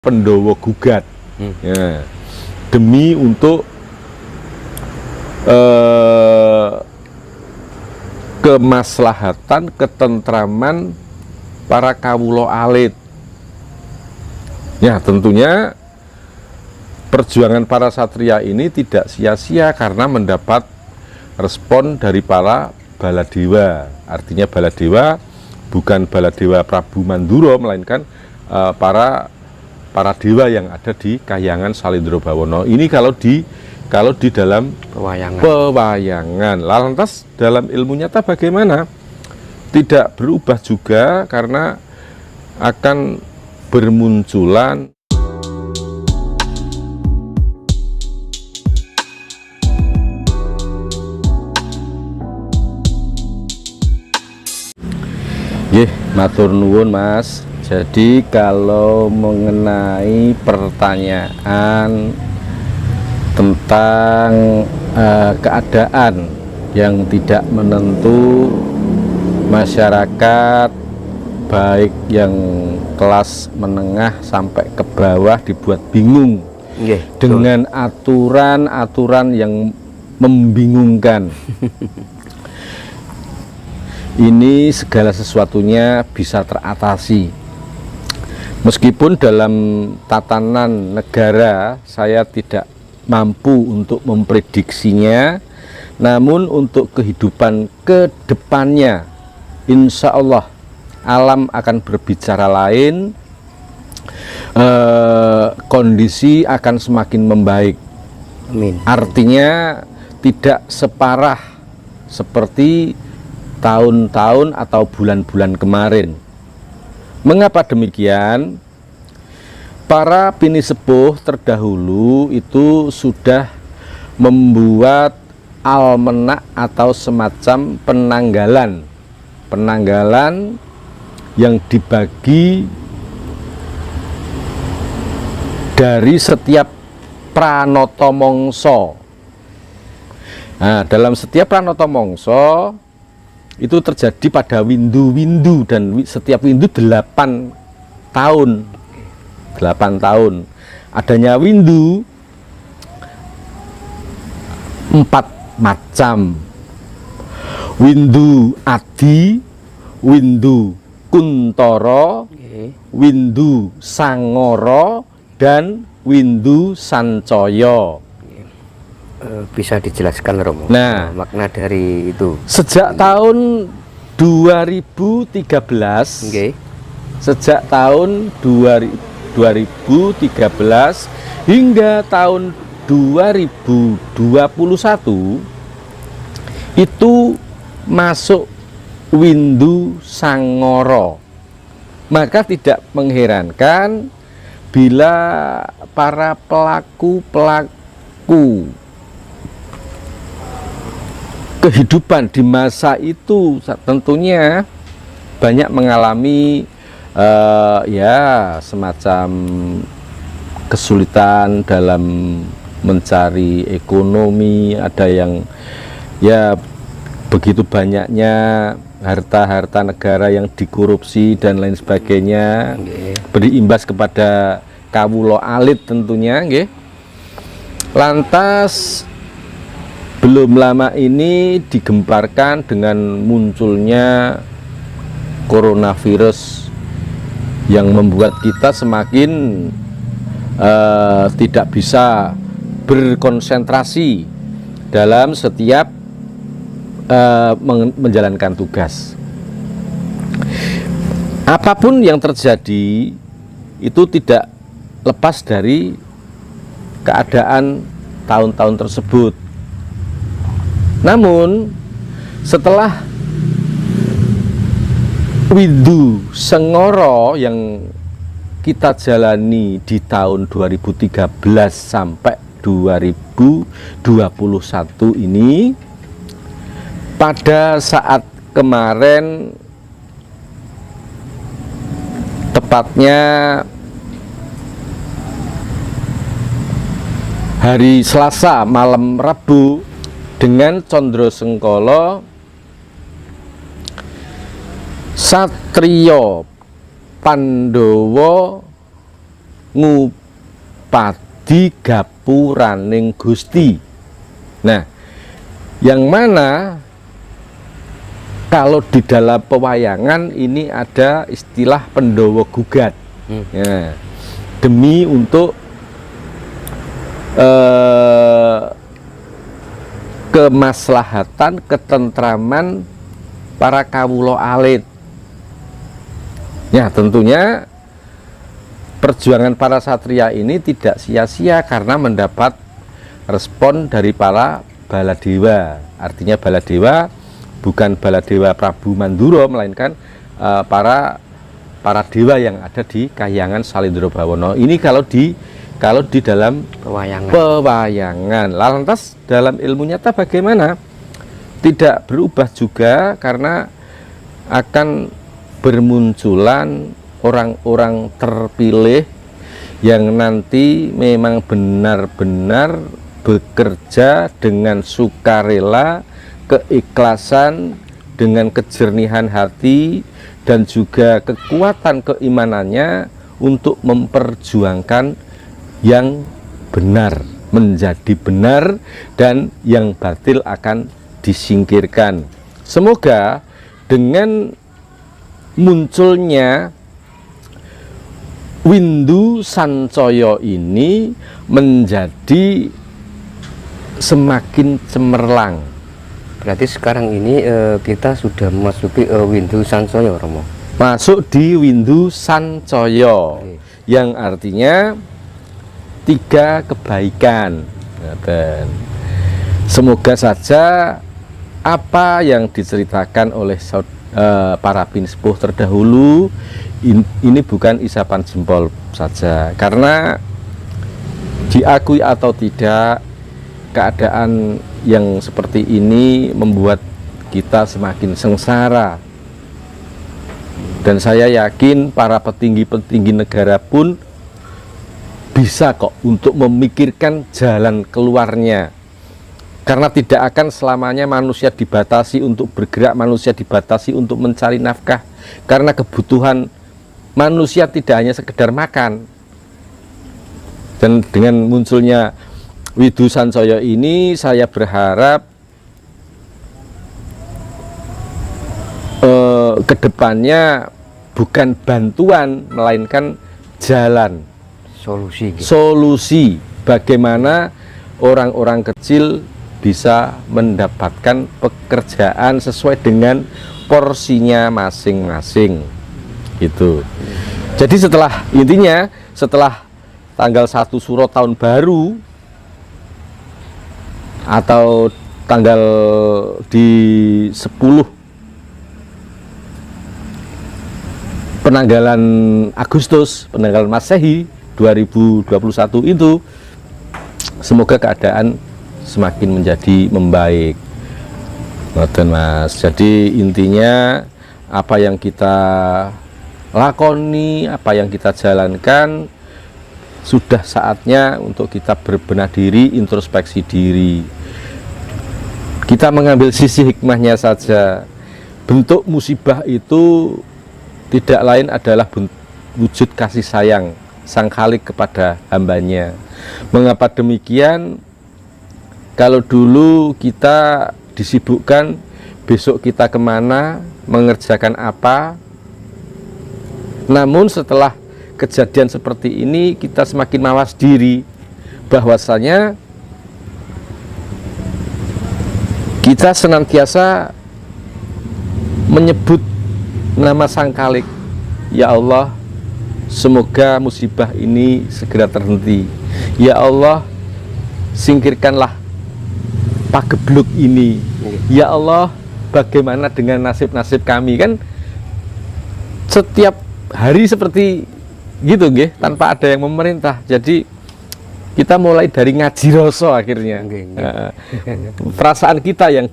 Pendowo gugat ya, demi untuk kemaslahatan, ketentraman para kawula alit. Ya, tentunya perjuangan para satria ini tidak sia-sia karena mendapat respon dari para baladewa. Artinya baladewa bukan baladewa Prabu Mandura, melainkan para dewa yang ada di Kahyangan Salendra Bawana. Ini kalau di dalam pewayangan. Lantas dalam ilmu nyata bagaimana? Tidak berubah juga karena akan bermunculan matur nuwun Mas. Jadi kalau mengenai pertanyaan tentang keadaan yang tidak menentu, masyarakat baik yang kelas menengah sampai ke bawah dibuat bingung dengan aturan-aturan yang membingungkan. Ini segala sesuatunya bisa teratasi. Meskipun dalam tatanan negara saya tidak mampu untuk memprediksinya, namun untuk kehidupan ke depannya, insya Allah alam akan berbicara lain, kondisi akan semakin membaik. Amin. Artinya tidak separah seperti tahun-tahun atau bulan-bulan kemarin. Mengapa demikian? Para bini sepuh terdahulu itu sudah membuat almenak atau semacam penanggalan yang dibagi dari setiap pranoto mongso. Nah, dalam setiap pranoto mongso itu terjadi pada windu-windu, dan setiap windu 8 tahun. 8 tahun. Adanya windu 4 macam. Windu Adi, windu Kuntoro, windu Sangoro, dan windu Sancoyo. Bisa dijelaskan Romo, nah, makna dari itu? Sejak tahun 2013, sejak tahun 2013 hingga tahun 2021 itu masuk windu Sangoro. Maka tidak mengherankan bila para pelaku kehidupan di masa itu tentunya banyak mengalami ya semacam kesulitan dalam mencari ekonomi. Ada yang ya begitu banyaknya harta-harta negara yang dikorupsi dan lain sebagainya, berimbas kepada kawula alit tentunya. Lantas belum lama ini digemparkan dengan munculnya coronavirus yang membuat kita semakin tidak bisa berkonsentrasi dalam setiap menjalankan tugas. Apapun yang terjadi itu tidak lepas dari keadaan tahun-tahun tersebut. Namun setelah windu Sengoro yang kita jalani di tahun 2013 sampai 2021 ini, pada saat kemarin tepatnya hari Selasa malam Rabu, dengan Condro Sengkolo Satrio Pandowo ngupadi gapuraning Gusti. Nah, yang mana kalau di dalam pewayangan ini ada istilah Pandhawa gugat. Ya, demi untuk kemaslahatan, ketentraman para kawula alit. Ya, tentunya perjuangan para satria ini tidak sia-sia karena mendapat respon dari para Baladewa. Artinya Baladewa bukan Baladewa Prabu Mandura, melainkan para dewa yang ada di Kahyangan Salendra Bawana. Ini kalau di dalam pewayangan. Lantas dalam ilmu nyata bagaimana? Tidak berubah juga karena akan bermunculan orang-orang terpilih yang nanti memang benar-benar bekerja dengan sukarela, keikhlasan, dengan kejernihan hati dan juga kekuatan keimanannya untuk memperjuangkan yang benar menjadi benar dan yang batil akan disingkirkan. Semoga dengan munculnya Windu Sancaya ini menjadi semakin cemerlang. Berarti sekarang ini kita sudah memasuki Windu Sancaya, Romo. Masuk di Windu Sancaya, yang artinya 3 kebaikan. Semoga saja apa yang diceritakan oleh para pinspuh terdahulu ini bukan isapan jempol saja, karena diakui atau tidak, keadaan yang seperti ini membuat kita semakin sengsara, dan saya yakin para petinggi-petinggi negara pun bisa kok untuk memikirkan jalan keluarnya, karena tidak akan selamanya manusia dibatasi untuk bergerak, manusia dibatasi untuk mencari nafkah, karena kebutuhan manusia tidak hanya sekedar makan. Dan dengan munculnya Windu Sancaya ini, saya berharap kedepannya bukan bantuan melainkan jalan, solusi bagaimana orang-orang kecil bisa mendapatkan pekerjaan sesuai dengan porsinya masing-masing gitu. Jadi setelah tanggal 1 Suro tahun baru atau tanggal di 10 penanggalan Agustus, penanggalan Masehi 2021 itu, semoga keadaan semakin menjadi membaik. Mas, jadi intinya apa yang kita lakoni, apa yang kita jalankan, sudah saatnya untuk kita berbenah diri, introspeksi diri. Kita mengambil sisi hikmahnya saja. Bentuk musibah itu tidak lain adalah wujud kasih sayang Sang Khalik kepada hambanya. Mengapa demikian? Kalau dulu kita disibukkan, besok kita kemana, mengerjakan apa. Namun setelah kejadian seperti ini, kita semakin mawas diri bahwasanya kita senantiasa menyebut nama Sang Khalik. Ya Allah, semoga musibah ini segera terhenti. Ya Allah, singkirkanlah pagebluk ini. Ya Allah, bagaimana dengan nasib-nasib kami? Kan setiap hari seperti gitu nggih, tanpa ada yang memerintah. Jadi kita mulai dari ngaji rasa akhirnya. Perasaan kita yang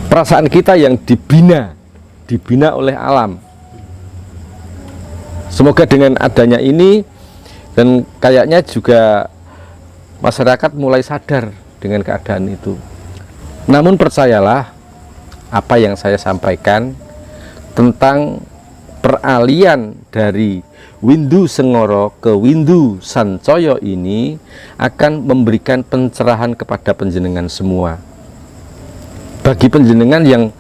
perasaan kita yang dibina oleh alam. Semoga dengan adanya ini, dan kayaknya juga masyarakat mulai sadar dengan keadaan itu. Namun percayalah apa yang saya sampaikan tentang peralihan dari Windu Sengoro ke Windu Sancoyo ini akan memberikan pencerahan kepada panjenengan semua. Bagi panjenengan yang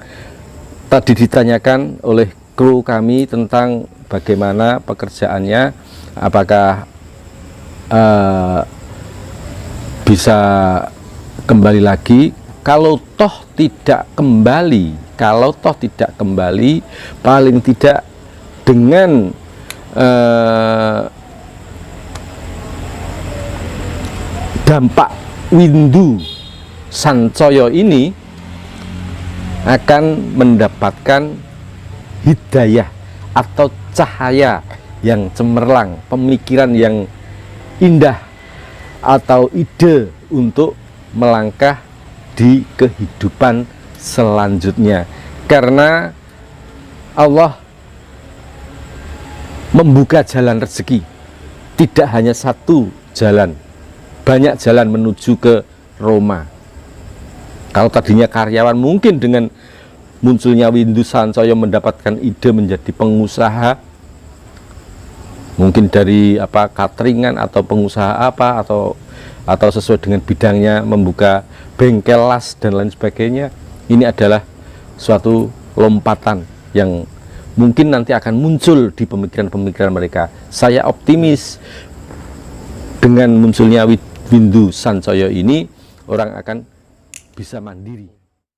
tadi ditanyakan oleh kru kami tentang bagaimana pekerjaannya, apakah bisa kembali lagi. Kalau toh tidak kembali, paling tidak dengan dampak Windu Sancoyo ini akan mendapatkan hidayah atau cahaya yang cemerlang, pemikiran yang indah atau ide untuk melangkah di kehidupan selanjutnya, karena Allah membuka jalan rezeki. Tidak hanya satu jalan, banyak jalan menuju ke Roma. Kalau tadinya karyawan, mungkin dengan munculnya Windu Sancoyo mendapatkan ide menjadi pengusaha, mungkin dari cateringan atau pengusaha atau sesuai dengan bidangnya membuka bengkel las dan lain sebagainya. Ini adalah suatu lompatan yang mungkin nanti akan muncul di pemikiran-pemikiran mereka. Saya optimis dengan munculnya Windu Sancoyo ini, orang akan bisa mandiri.